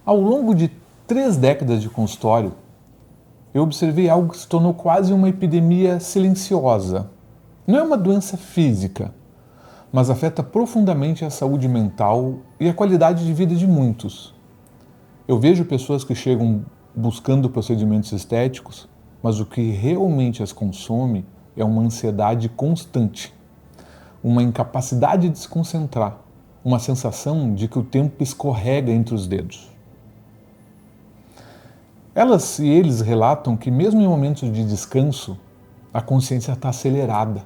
Ao longo de 3 décadas de consultório, eu observei algo que se tornou quase uma epidemia silenciosa. Não é uma doença física, mas afeta profundamente a saúde mental e a qualidade de vida de muitos. Eu vejo pessoas que chegam buscando procedimentos estéticos, mas o que realmente as consome é uma ansiedade constante, uma incapacidade de se concentrar, uma sensação de que o tempo escorrega entre os dedos. Elas e eles relatam que mesmo em momentos de descanso, a consciência está acelerada,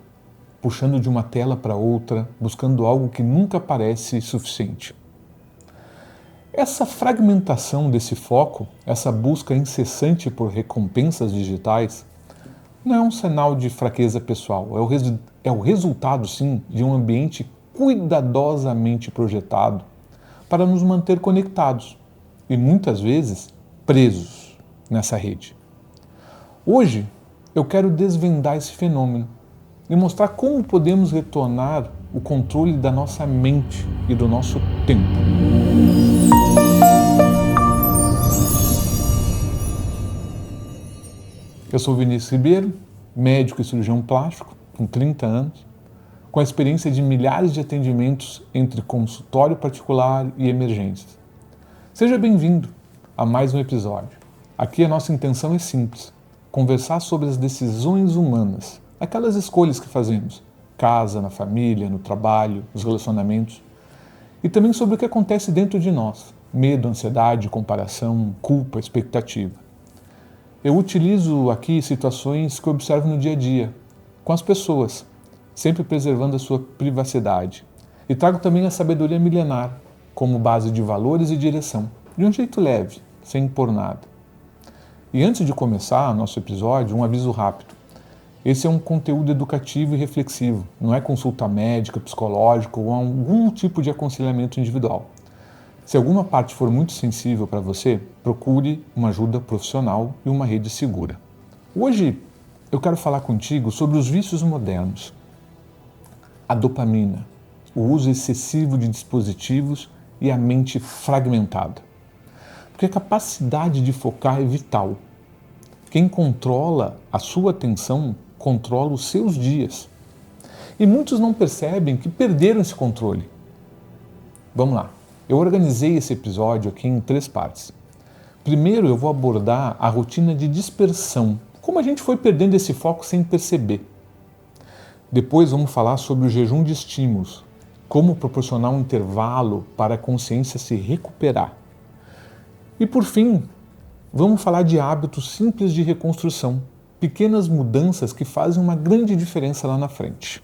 puxando de uma tela para outra, buscando algo que nunca parece suficiente. Essa fragmentação desse foco, essa busca incessante por recompensas digitais, não é um sinal de fraqueza pessoal, é o resultado, sim, de um ambiente cuidadosamente projetado para nos manter conectados e muitas vezes presos nessa rede. Hoje eu quero desvendar esse fenômeno e mostrar como podemos retornar o controle da nossa mente e do nosso tempo. Eu sou Vinícius Ribeiro, médico e cirurgião plástico, com 30 anos, com a experiência de milhares de atendimentos entre consultório particular e emergências. Seja bem-vindo a mais um episódio. Aqui a nossa intenção é simples, conversar sobre as decisões humanas, aquelas escolhas que fazemos, casa, na família, no trabalho, nos relacionamentos, e também sobre o que acontece dentro de nós, medo, ansiedade, comparação, culpa, expectativa. Eu utilizo aqui situações que eu observo no dia a dia, com as pessoas, sempre preservando a sua privacidade. E trago também a sabedoria milenar, como base de valores e direção, de um jeito leve, sem impor nada. E antes de começar nosso episódio, um aviso rápido. Esse é um conteúdo educativo e reflexivo, não é consulta médica, psicológica ou algum tipo de aconselhamento individual. Se alguma parte for muito sensível para você, procure uma ajuda profissional e uma rede segura. Hoje eu quero falar contigo sobre os vícios modernos. A dopamina, o uso excessivo de dispositivos e a mente fragmentada. Porque a capacidade de focar é vital. Quem controla a sua atenção controla os seus dias. E muitos não percebem que perderam esse controle. Vamos lá. Eu organizei esse episódio aqui em 3 partes. Primeiro eu vou abordar a rotina de dispersão, como a gente foi perdendo esse foco sem perceber. Depois vamos falar sobre o jejum de estímulos, como proporcionar um intervalo para a consciência se recuperar. E por fim, vamos falar de hábitos simples de reconstrução, pequenas mudanças que fazem uma grande diferença lá na frente.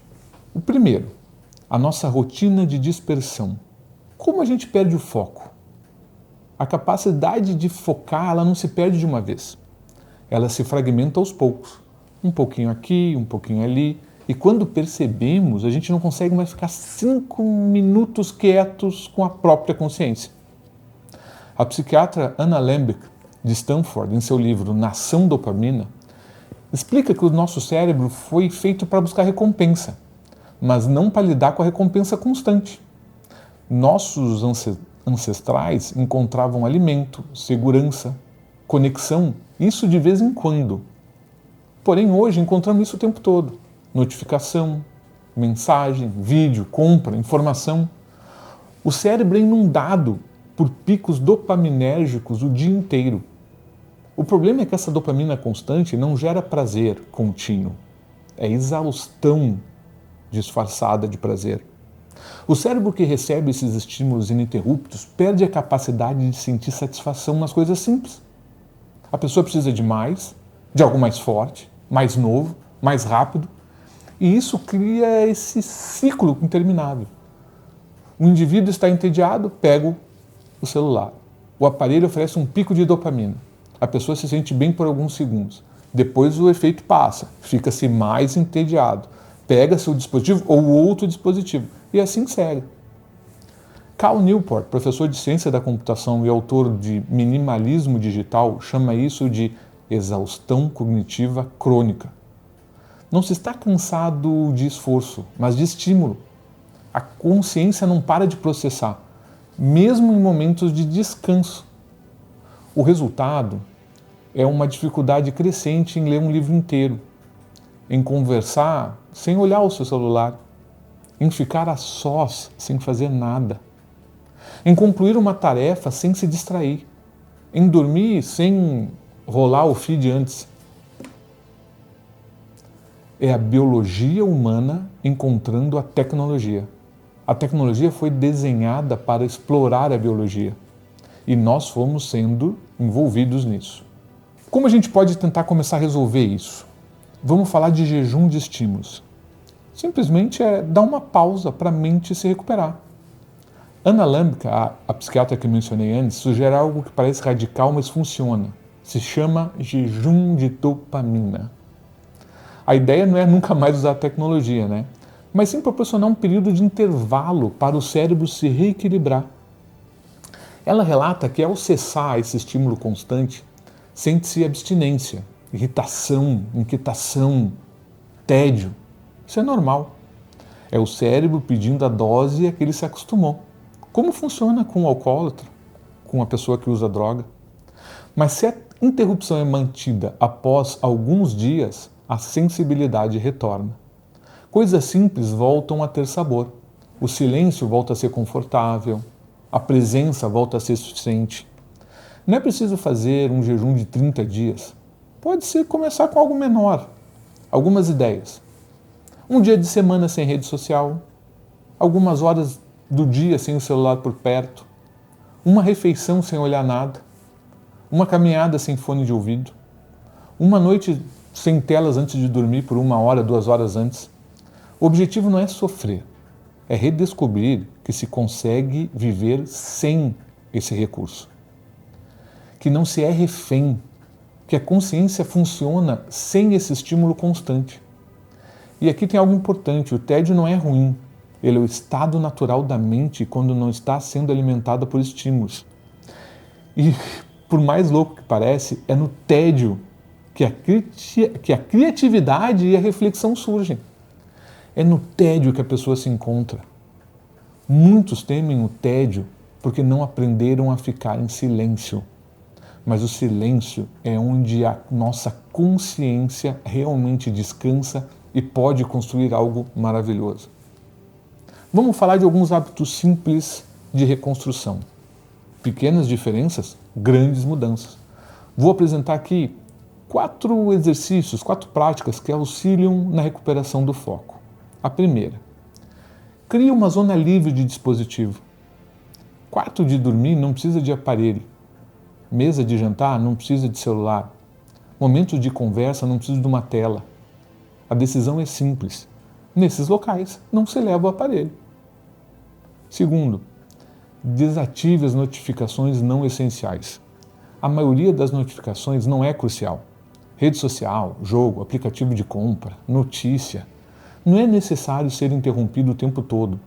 O primeiro, a nossa rotina de dispersão. Como a gente perde o foco? A capacidade de focar, ela não se perde de uma vez. Ela se fragmenta aos poucos. Um pouquinho aqui, um pouquinho ali. E quando percebemos, a gente não consegue mais ficar 5 minutos quietos com a própria consciência. A psiquiatra Anna Lembke, de Stanford, em seu livro Nação Dopamina, explica que o nosso cérebro foi feito para buscar recompensa, mas não para lidar com a recompensa constante. Nossos ancestrais encontravam alimento, segurança, conexão, isso de vez em quando. Porém, hoje encontramos isso o tempo todo. Notificação, mensagem, vídeo, compra, informação. O cérebro é inundado por picos dopaminérgicos o dia inteiro. O problema é que essa dopamina constante não gera prazer contínuo. É exaustão disfarçada de prazer. O cérebro que recebe esses estímulos ininterruptos perde a capacidade de sentir satisfação nas coisas simples. A pessoa precisa de mais, de algo mais forte, mais novo, mais rápido, e isso cria esse ciclo interminável. O indivíduo está entediado, pega o celular. O aparelho oferece um pico de dopamina. A pessoa se sente bem por alguns segundos. Depois o efeito passa, fica-se mais entediado. Pega-se o dispositivo ou outro dispositivo. E assim segue. Cal Newport, professor de ciência da computação e autor de Minimalismo Digital, chama isso de exaustão cognitiva crônica. Não se está cansado de esforço, mas de estímulo. A consciência não para de processar, mesmo em momentos de descanso. O resultado é uma dificuldade crescente em ler um livro inteiro, em conversar sem olhar o seu celular, em ficar a sós sem fazer nada, em concluir uma tarefa sem se distrair, em dormir sem rolar o feed antes. É a biologia humana encontrando a tecnologia. A tecnologia foi desenhada para explorar a biologia e nós fomos sendo envolvidos nisso. Como a gente pode tentar começar a resolver isso? Vamos falar de jejum de estímulos. Simplesmente é dar uma pausa para a mente se recuperar. Ana Lambka, a psiquiatra que mencionei antes, sugere algo que parece radical, mas funciona. Se chama jejum de dopamina. A ideia não é nunca mais usar a tecnologia, né? Mas sim proporcionar um período de intervalo para o cérebro se reequilibrar. Ela relata que ao cessar esse estímulo constante, sente-se abstinência, irritação, inquietação, tédio. Isso é normal. É o cérebro pedindo a dose a que ele se acostumou. Como funciona com o alcoólatra, com a pessoa que usa droga? Mas se a interrupção é mantida após alguns dias, a sensibilidade retorna. Coisas simples voltam a ter sabor. O silêncio volta a ser confortável. A presença volta a ser suficiente. Não é preciso fazer um jejum de 30 dias. Pode ser começar com algo menor. Algumas ideias. Um dia de semana sem rede social. Algumas horas do dia sem o celular por perto. Uma refeição sem olhar nada. Uma caminhada sem fone de ouvido. Uma noite sem telas antes de dormir por 1 hora, 2 horas antes. O objetivo não é sofrer, é redescobrir que se consegue viver sem esse recurso. Que não se é refém, que a consciência funciona sem esse estímulo constante. E aqui tem algo importante, o tédio não é ruim, ele é o estado natural da mente quando não está sendo alimentada por estímulos. E por mais louco que parece, é no tédio que a criatividade e a reflexão surgem. É no tédio que a pessoa se encontra. Muitos temem o tédio porque não aprenderam a ficar em silêncio. Mas o silêncio é onde a nossa consciência realmente descansa e pode construir algo maravilhoso. Vamos falar de alguns hábitos simples de reconstrução. Pequenas diferenças, grandes mudanças. Vou apresentar aqui 4 exercícios, 4 práticas que auxiliam na recuperação do foco. A primeira, crie uma zona livre de dispositivo. Quarto de dormir não precisa de aparelho. Mesa de jantar não precisa de celular. Momentos de conversa não precisa de uma tela. A decisão é simples. Nesses locais não se leva o aparelho. Segundo, desative as notificações não essenciais. A maioria das notificações não é crucial. Rede social, jogo, aplicativo de compra, notícia. Não é necessário ser interrompido o tempo todo.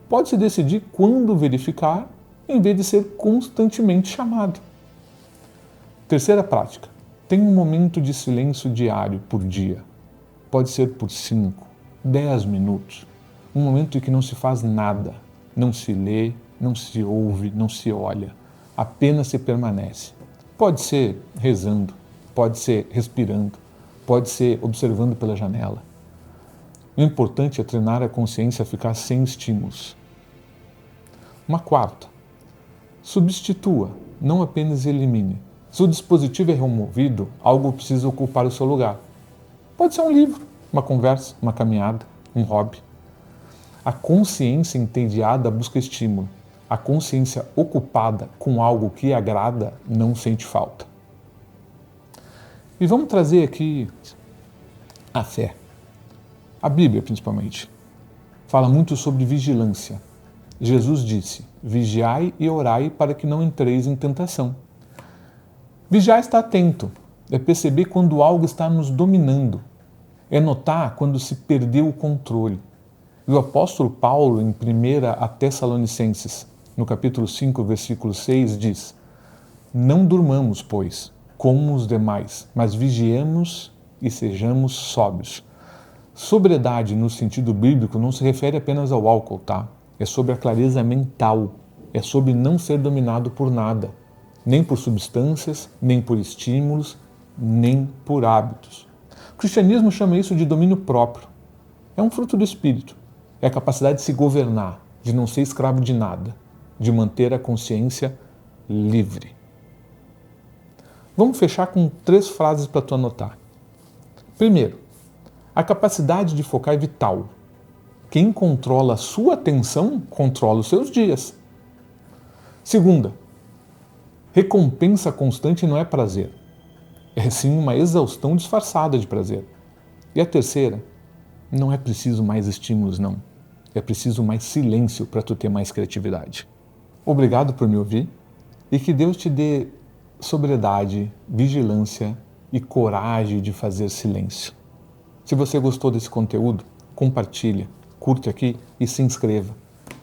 Pode-se decidir quando verificar, em vez de ser constantemente chamado. Terceira prática. Tenha um momento de silêncio diário por dia. Pode ser por 5, 10 minutos. Um momento em que não se faz nada. Não se lê, não se ouve, não se olha. Apenas se permanece. Pode ser rezando, pode ser respirando, pode ser observando pela janela. O importante é treinar a consciência a ficar sem estímulos. Uma quarta. Substitua, não apenas elimine. Se o dispositivo é removido, algo precisa ocupar o seu lugar. Pode ser um livro, uma conversa, uma caminhada, um hobby. A consciência entediada busca estímulo. A consciência ocupada com algo que agrada não sente falta. E vamos trazer aqui a fé. A Bíblia, principalmente, fala muito sobre vigilância. Jesus disse, vigiai e orai para que não entreis em tentação. Vigiar está atento, é perceber quando algo está nos dominando, é notar quando se perdeu o controle. E o apóstolo Paulo, em 1 Tessalonicenses, no capítulo 5, versículo 6, diz, não durmamos, pois, como os demais, mas vigiemos e sejamos sóbrios. Sobriedade, no sentido bíblico, não se refere apenas ao álcool, tá? É sobre a clareza mental, é sobre não ser dominado por nada. nem por substâncias, nem por estímulos, nem por hábitos. O cristianismo chama isso de domínio próprio. É um fruto do espírito. É a capacidade de se governar, de não ser escravo de nada, de manter a consciência livre. Vamos fechar com 3 frases para tu anotar. Primeiro, a capacidade de focar é vital. Quem controla a sua atenção, controla os seus dias. Segunda, recompensa constante não é prazer. É sim uma exaustão disfarçada de prazer. E a terceira, não é preciso mais estímulos, não. É preciso mais silêncio para tu ter mais criatividade. Obrigado por me ouvir e que Deus te dê sobriedade, vigilância e coragem de fazer silêncio. Se você gostou desse conteúdo, compartilha, curte aqui e se inscreva.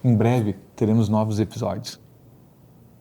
Em breve teremos novos episódios.